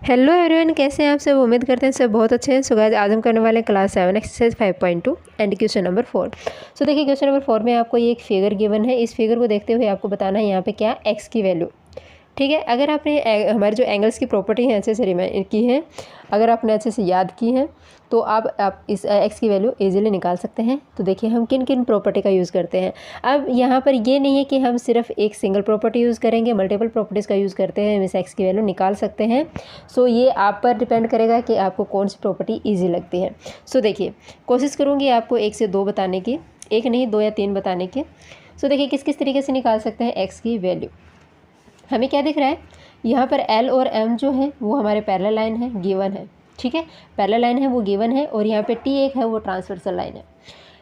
Hello everyone, कैसे हैं आप सब। उम्मीद करते हैं सब बहुत अच्छे हैं। सो गाइस, आज हम करने वाले हैं class 7 exercise 5.2 and question number 4। सो देखिए, क्वेश्चन नंबर 4 में आपको ये एक फिगर गिवन है। इस फिगर को देखते हुए आपको बताना है यहाँ पे क्या एक्स की वैल्यू। ठीक है, अगर आपने हमारे जो एंगल्स की प्रॉपर्टी है अच्छे से रिमाइंड की है, अगर आपने अच्छे से याद की है, तो आप इस एक्स की वैल्यू इजीली निकाल सकते हैं। तो देखिए हम किन किन प्रॉपर्टी का यूज़ करते हैं। अब यहाँ पर ये नहीं है कि हम सिर्फ एक सिंगल प्रॉपर्टी यूज़ करेंगे, मल्टीपल प्रॉपर्टीज़ का यूज़ करते हैं, हम इस एक्स की वैल्यू निकाल सकते हैं। सो ये आप पर डिपेंड करेगा कि आपको कौन सी प्रॉपर्टी ईजी लगती है। सो देखिए, कोशिश करूँगी आपको 1 से 2 बताने की, एक नहीं 2 या 3 बताने की। सो देखिए किस किस तरीके से निकाल सकते हैं एक्स की वैल्यू। हमें क्या दिख रहा है यहाँ पर, एल और एम जो है वो हमारे पैरेलल लाइन है, गिवन है। ठीक है, पैरेलल लाइन है वो गिवन है, और यहाँ पे टी एक है वो ट्रांसवर्सल लाइन है।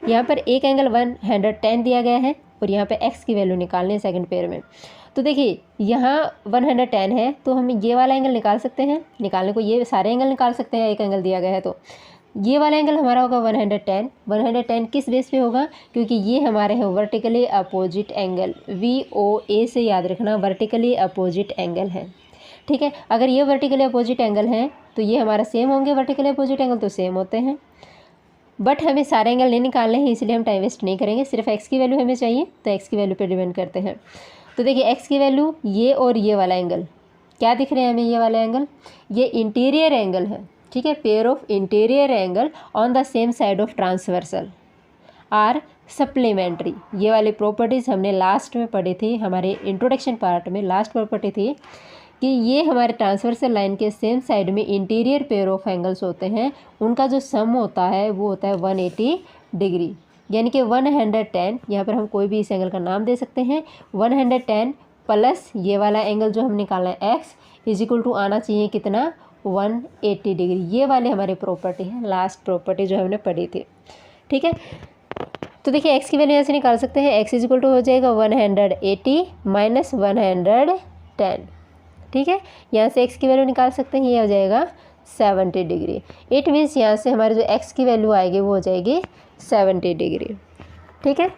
यहाँ पर एक एंगल 110 दिया गया है, और यहाँ पे एक्स की वैल्यू निकालनी है सेकंड पेयर में। तो देखिए यहाँ 110 है, तो हम ये वाला एंगल निकाल सकते हैं। निकालने को ये सारे एंगल निकाल सकते हैं, एक एंगल दिया गया है तो ये वाला एंगल हमारा होगा 110। 110 किस बेस पे होगा, क्योंकि ये हमारे हैं वर्टिकली अपोजिट एंगल, VOA से याद रखना, वर्टिकली अपोजिट एंगल है। ठीक है, अगर ये वर्टिकली अपोजिट एंगल है तो ये हमारा सेम होंगे, वर्टिकली अपोजिट एंगल तो सेम होते हैं। बट हमें सारे एंगल नहीं निकालने हैं, इसलिए हम टाइम वेस्ट नहीं करेंगे, सिर्फ एक्स की वैल्यू हमें चाहिए, तो एक्स की वैल्यू पे डिपेंड करते हैं। तो देखिए एक्स की वैल्यू, ये और ये वाला एंगल क्या दिख रहे हैं हमें, ये वाला एंगल, ये इंटीरियर एंगल है। ठीक है, pair of interior angle on the same side of transversal are supplementary. ये वाली प्रॉपर्टीज़ हमने लास्ट में पढ़ी थी, हमारे इंट्रोडक्शन पार्ट में लास्ट प्रॉपर्टी थी कि ये हमारे ट्रांसवर्सल लाइन के सेम साइड में इंटीरियर पेयर ऑफ एंगल्स होते हैं, उनका जो सम होता है वो होता है 180 डिग्री, यानी कि 110। यहाँ पर हम कोई भी इस एंगल का नाम दे सकते हैं। 110 प्लस ये वाला एंगल जो हम निकालना है एक्स इज इक्वल टू आना चाहिए कितना, 180 डिग्री। ये वाले हमारी प्रॉपर्टी है, लास्ट प्रॉपर्टी जो हमने पढ़ी थी। ठीक है, तो देखिए एक्स की वैल्यू ऐसे निकाल सकते हैं, एक्स इज इक्वल टू हो जाएगा 180 माइनस 110। ठीक है, यहाँ से एक्स की वैल्यू निकाल सकते हैं, ये हो जाएगा 70 डिग्री। इट मीन्स यहाँ से हमारी जो एक्स की वैल्यू आएगी वो हो जाएगी 70 डिग्री। ठीक है,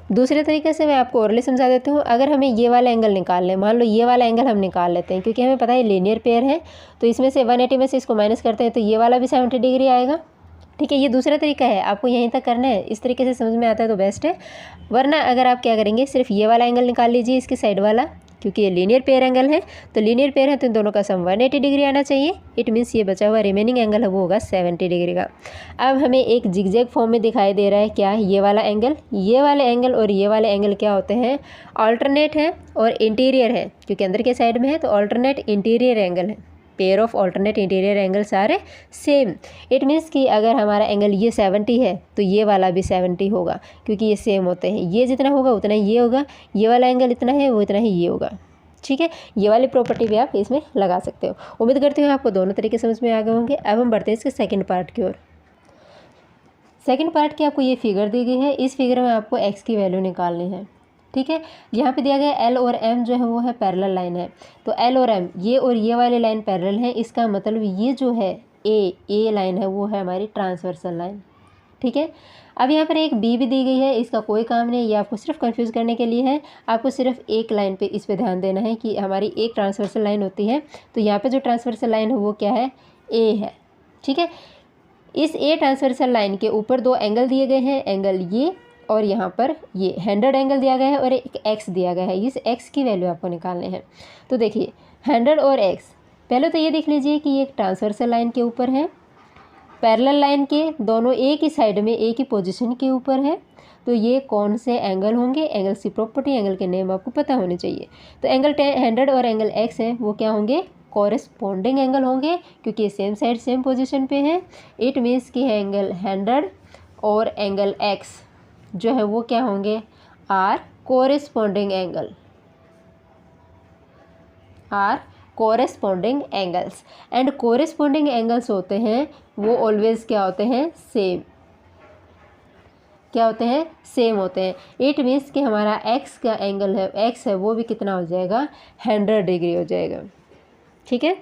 दूसरे तरीके से मैं आपको ओरली समझा देती हूँ। अगर हमें ये वाला एंगल निकालना है, मान लो ये वाला एंगल हम निकाल लेते हैं, क्योंकि हमें पता है लीनियर पेयर है, तो इसमें से 180 में से इसको माइनस करते हैं तो ये वाला भी 70 डिग्री आएगा। ठीक है, ये दूसरा तरीका है, आपको यहीं तक करना है, इस तरीके से समझ में आता है तो बेस्ट है। वरना अगर आप क्या करेंगे, सिर्फ ये वाला एंगल निकाल लीजिए इसके साइड वाला, क्योंकि ये लीनियर पेयर एंगल है, तो लीनियर पेयर है तो इन दोनों का सम 180 डिग्री आना चाहिए। इट मीन्स ये बचा हुआ रिमेनिंग एंगल है वो होगा 70 डिग्री का। अब हमें एक जिगजैग फॉर्म में दिखाई दे रहा है क्या, ये वाला एंगल, ये वाले एंगल और ये वाले एंगल क्या होते हैं, ऑल्टरनेट है और इंटीरियर है, क्योंकि अंदर के साइड में है तो ऑल्टरनेट इंटीरियर एंगल है। Pair of alternate interior angles are same. It means कि अगर हमारा एंगल ये 70 है तो ये वाला भी 70 होगा, क्योंकि ये सेम होते हैं, ये जितना होगा उतना ही ये होगा, ये वाला एंगल इतना है वो इतना ही ये होगा। ठीक है, ये वाली प्रॉपर्टी भी आप इसमें लगा सकते हो। उम्मीद करती हूँ आपको दोनों तरीके समझ में आ गए होंगे। अब हम बढ़ते हैं इसके सेकेंड पार्ट की ओर। सेकेंड पार्ट की आपको ये फिगर दी गई है, इस फिगर में आपको एक्स की वैल्यू निकालनी है। ठीक है, यहाँ पे दिया गया एल और एम जो है वो है पैरेलल लाइन है, तो एल और एम ये और ये वाली लाइन पैरेलल है, इसका मतलब ये जो है ए लाइन है वो है हमारी ट्रांसवर्सल लाइन। ठीक है, अब यहाँ पर एक बी भी दी गई है, इसका कोई काम नहीं, ये आपको सिर्फ कंफ्यूज करने के लिए है। आपको सिर्फ एक लाइन पे इस पे ध्यान देना है कि हमारी एक ट्रांसवर्सल लाइन होती है, तो यहाँ पे जो ट्रांसवर्सल लाइन है वो क्या है, ए है। ठीक है, इस ए ट्रांसवर्सल लाइन के ऊपर दो एंगल दिए गए हैं, एंगल ये और यहाँ पर ये 100 एंगल दिया गया है और एक एक्स दिया गया है। इस एक्स की वैल्यू आपको निकालने हैं। तो देखिए 100 और एक्स, पहले तो ये देख लीजिए कि ये एक ट्रांसवर्सल लाइन के ऊपर है, पैरेलल लाइन के दोनों एक ही साइड में एक ही पोजीशन के ऊपर है, तो ये कौन से एंगल होंगे, एंगल्स की प्रॉपर्टी, एंगल के नेम आपको पता होने चाहिए। तो एंगल 100 और एंगल एक्स है वो क्या होंगे, कॉरेस्पॉन्डिंग एंगल होंगे, क्योंकि ये सेम साइड सेम पोजीशन पे है। इट मीन्स कि एंगल 100 और एंगल एक्स जो है वो क्या होंगे, are corresponding angle, are corresponding angles. And corresponding angles होते हैं वो ऑलवेज क्या होते हैं, सेम। क्या होते हैं, सेम होते हैं। इट मीन्स कि हमारा एक्स का एंगल है, एक्स है वो भी कितना हो जाएगा, 100 डिग्री हो जाएगा। ठीक है,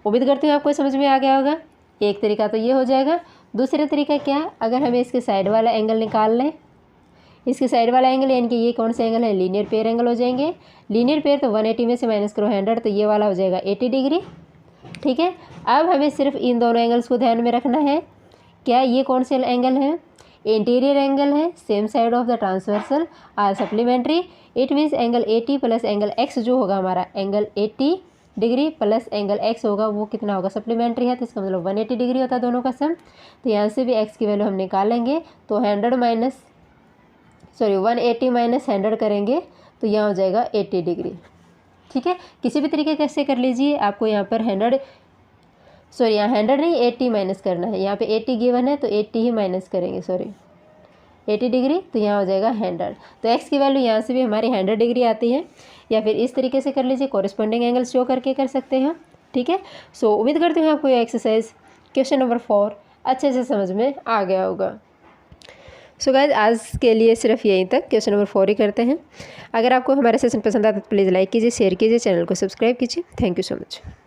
उम्मीद करती हूँ आपको समझ में आ गया होगा। एक तरीका तो ये हो जाएगा। दूसरा तरीका क्या, अगर हमें इसके साइड वाला एंगल निकाल लें, इसके साइड वाला एंगल यानी कि ये कौन सा एंगल है, लीनियर पेयर एंगल हो जाएंगे। लीनियर पेयर तो 180 में से माइनस करो 100, तो ये वाला हो जाएगा 80 डिग्री। ठीक है, अब हमें सिर्फ इन दोनों एंगल्स को ध्यान में रखना है। क्या ये कौन से एंगल है, इंटीरियर एंगल है, same side of the transversal are supplementary. It means angle 80 plus angle x जो होगा हमारा, angle 80 degree plus angle x होगा, वो कितना होगा, सप्लीमेंट्री है, तो इसका मतलब 180 डिग्री होता है दोनों का सम। तो यहाँ से भी एक्स की वैल्यू हम निकालेंगे, तो 180 माइनस 100 करेंगे, तो यहाँ हो जाएगा 80 डिग्री। ठीक है, किसी भी तरीके कैसे कर लीजिए, आपको यहाँ पर 100 नहीं 80 माइनस करना है। यहाँ पे 80 गिवन है तो 80 ही माइनस करेंगे, 80 डिग्री, तो यहाँ हो जाएगा 100। तो एक्स की वैल्यू यहाँ से भी हमारी 100 डिग्री आती है, या फिर इस तरीके से कर लीजिए, कॉरेस्पॉन्डिंग एंगल शो करके कर सकते हैं। ठीक है, सो उम्मीद करते हैं आपको ये एक्सरसाइज क्वेश्चन नंबर 4 अच्छे से समझ में आ गया होगा। सो गाइज आज के लिए सिर्फ यहीं तक, क्वेश्चन नंबर 4 ही करते हैं। अगर आपको हमारा सेशन पसंद आता है तो प्लीज़ लाइक कीजिए, शेयर कीजिए, चैनल को सब्सक्राइब कीजिए। Thank you so much.